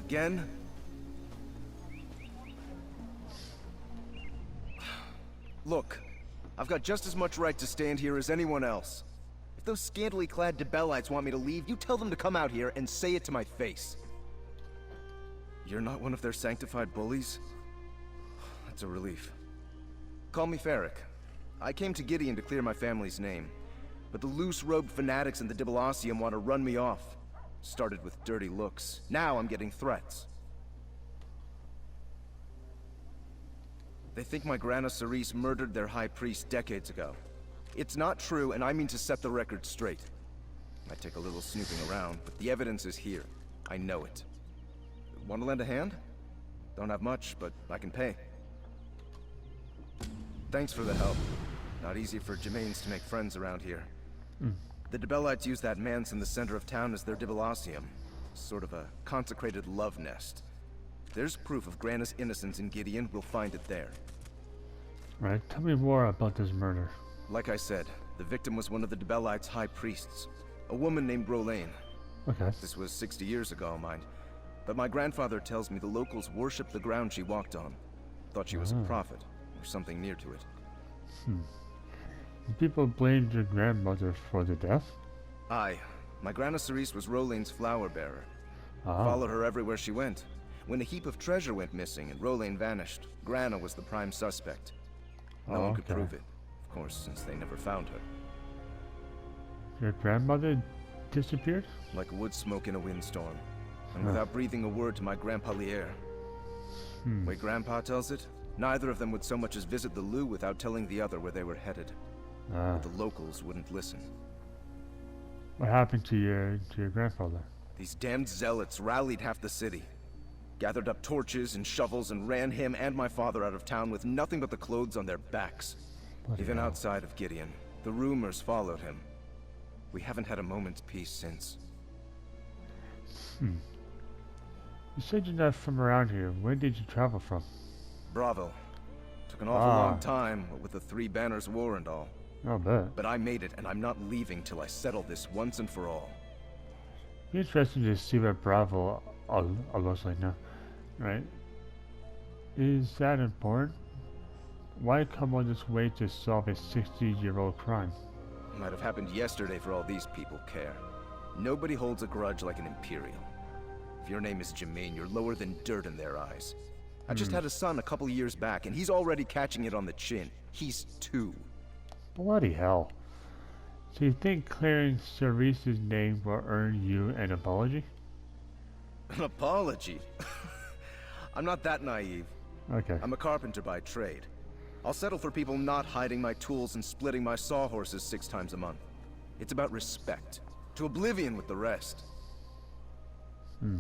again? Look, I've got just as much right to stand here as anyone else. If those scantily clad Debellites want me to leave, you tell them to come out here and say it to my face. You're not one of their sanctified bullies? That's a relief. Call me Ferric. I came to Gideon to clear my family's name, but the loose-robed fanatics in the Dibalacium want to run me off. Started with dirty looks. Now I'm getting threats. They think my Grana Cerise murdered their high priest decades ago. It's not true, and I mean to set the record straight. Might take a little snooping around, but the evidence is here. I know it. Want to lend a hand? Don't have much, but I can pay. Thanks for the help. Not easy for Germains to make friends around here. The Dibellites use that manse in the center of town as their Dibalacium. Sort of a consecrated love nest. If there's proof of Grana's innocence in Gideon, we'll find it there. Right, tell me more about this murder. Like I said, the victim was one of the Dibellites' high priests. A woman named Rolaine. Okay. This was 60 years ago, mind. But my grandfather tells me the locals worshipped the ground she walked on. Thought she was a prophet, or something near to it. People blamed your grandmother for the death? Aye. My Grana Cerise was Rolaine's flower bearer. Followed her everywhere she went. When a heap of treasure went missing and Rolaine vanished, Grana was the prime suspect. No one could prove it, of course, since they never found her. Your grandmother disappeared? Like wood smoke in a windstorm, and without breathing a word to my Grandpa Lier. Way Grandpa tells it, neither of them would so much as visit the Lou without telling the other where they were headed. But the locals wouldn't listen. What happened to your grandfather? These damned zealots rallied half the city. Gathered up torches and shovels and ran him and my father out of town with nothing but the clothes on their backs. Even outside of Gideon, the rumors followed him. We haven't had a moment's peace since. You said you're not from around here. Where did you travel from? Bravo. Took an awful long time, what with the Three Banners War and all. I'll bet. But I made it, and I'm not leaving till I settle this once and for all. Be interesting to see what Bravo looks like now, right? Is that important? Why come all this way to solve a 60-year-old crime? Might have happened yesterday for all these people care. Nobody holds a grudge like an Imperial. If your name is Germain, you're lower than dirt in their eyes. I just had a son a couple years back, and he's already catching it on the chin. He's 2. Bloody hell. So you think clearing Cerise's name will earn you an apology? An apology? I'm not that naive. Okay. I'm a carpenter by trade. I'll settle for people not hiding my tools and splitting my sawhorses 6 times a month. It's about respect. To oblivion with the rest. Do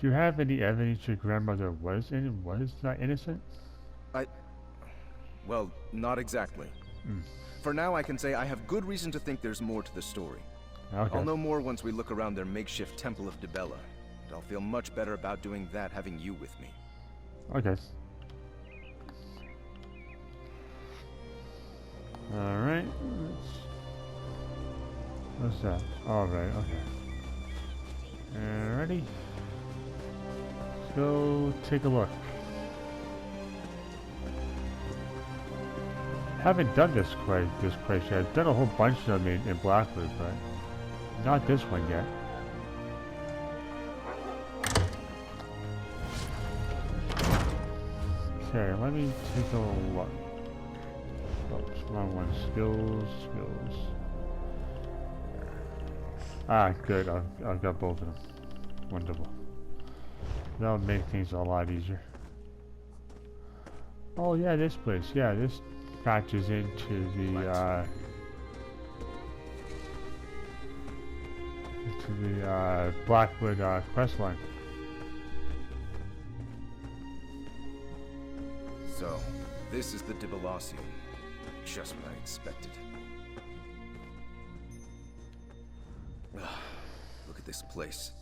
you have any evidence your grandmother was not innocent? Well, not exactly. For now, I can say I have good reason to think there's more to the story. Okay. I'll know more once we look around their makeshift Temple of Dibella. But I'll feel much better about doing that having you with me. Okay. Alright. What's that? Alright, okay. Alrighty. Let's go take a look. Haven't done this place yet. I've done a whole bunch of them in Blackwood, but not this one yet. Okay, let me take a look. Oh, wrong one. Skills. Ah, good. I've got both of them. Wonderful. That'll make things a lot easier. Oh yeah, this place. Yeah, this patches into the Blackwood quest line. So, this is the Dibalacium. Just what I expected. Look at this place.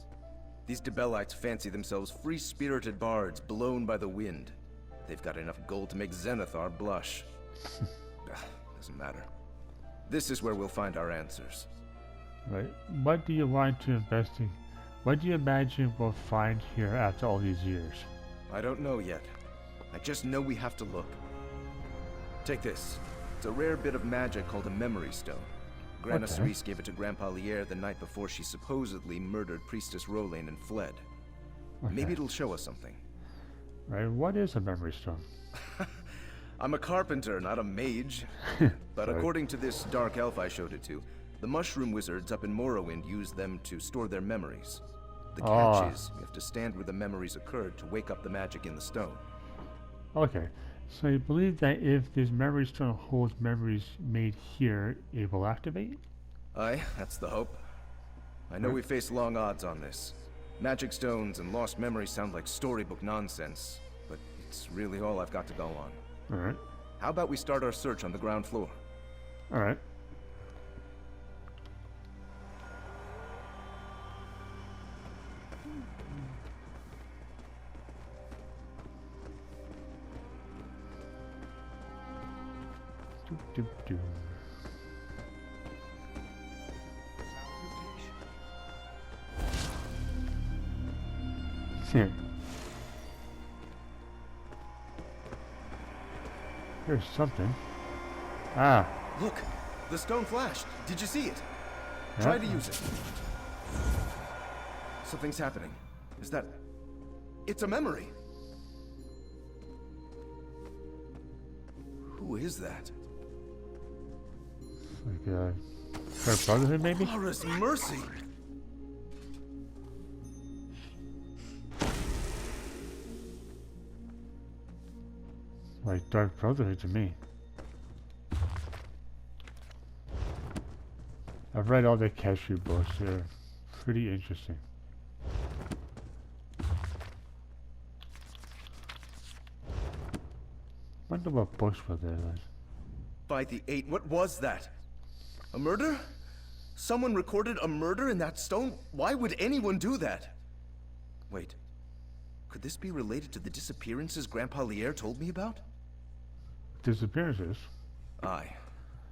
These Dibellites fancy themselves free-spirited bards blown by the wind. They've got enough gold to make Zenithar blush. Doesn't matter. This is where we'll find our answers. Right. What do you want to investigate? What do you imagine we'll find here after all these years? I don't know yet. I just know we have to look. Take this. It's a rare bit of magic called a memory stone. Grandma Cerise gave it to Grandpa Lier the night before she supposedly murdered Priestess Rolain and fled. Maybe it'll show us something. Right, what is a memory stone? I'm a carpenter, not a mage. But according to this dark elf I showed it to, the mushroom wizards up in Morrowind use them to store their memories. The catch is, you have to stand where the memories occurred to wake up the magic in the stone. Okay, so you believe that if this memory stone holds memories made here, it will activate? Aye, that's the hope. I know we face long odds on this. Magic stones and lost memories sound like storybook nonsense, but it's really all I've got to go on. Alright. How about we start our search on the ground floor? Alright. Do. Here. There's something. Ah. Look! The stone flashed! Did you see it? Try to use it. Something's happening. Is that... It's a memory! Who is that? Like her brotherhood, maybe? Laura's mercy! Like Dark Brotherhood to me. I've read all the cashew books. They're pretty interesting. Wonder what books were there then. By the 8, what was that? A murder? Someone recorded a murder in that stone? Why would anyone do that? Wait. Could this be related to the disappearances Grandpa Lier told me about? Disappearances? Aye.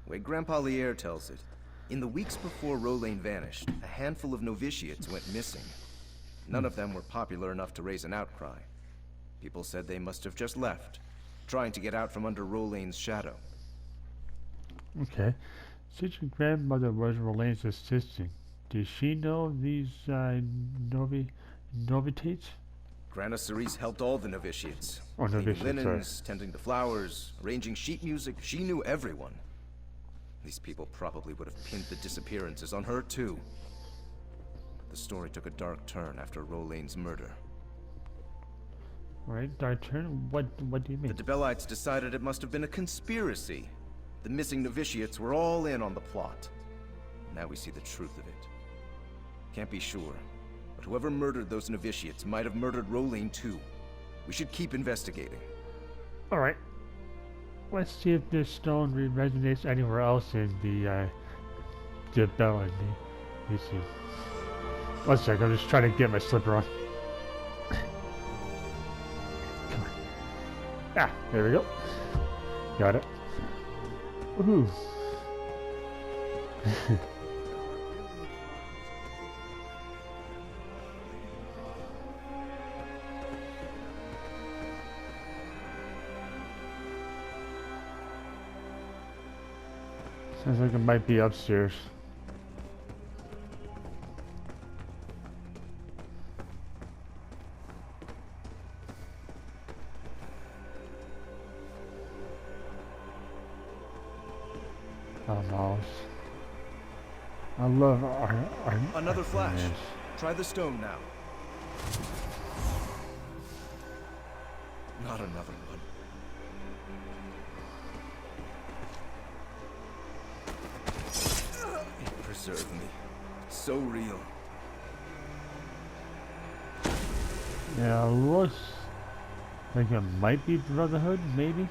Way Grandpa Lier tells it. In the weeks before Rolain vanished, a handful of novitiates went missing. None of them were popular enough to raise an outcry. People said they must have just left, trying to get out from under Rolain's shadow. Okay. Since your grandmother was Rolain's assistant, did she know these novitates? Grandma Cerise helped all the novitiates. Oh, Cleaning novitiates, linens, tending to flowers, arranging sheet music. She knew everyone. These people probably would have pinned the disappearances on her too. But the story took a dark turn after Rolain's murder. Right, dark turn? What do you mean? The Debellites decided it must have been a conspiracy. The missing novitiates were all in on the plot. Now we see the truth of it. Can't be sure, but whoever murdered those novitiates might have murdered Rolain too. We should keep investigating. Alright. Let's see if this stone resonates anywhere else in the Debellites. Let me see. One sec, I'm just trying to get my slipper on. Come on. Ah, there we go. Got it. Woohoo. Sounds like it might be upstairs. Oh, mouse. I love our Another flash. Yes. Try the stone now. Not another one. It preserved me. So real. Yeah, it looks like it might be Brotherhood, maybe?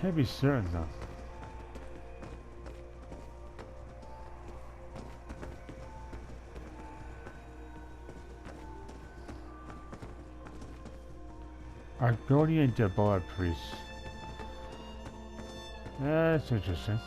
Can't be certain though. Argonian Debellites priest. That's interesting.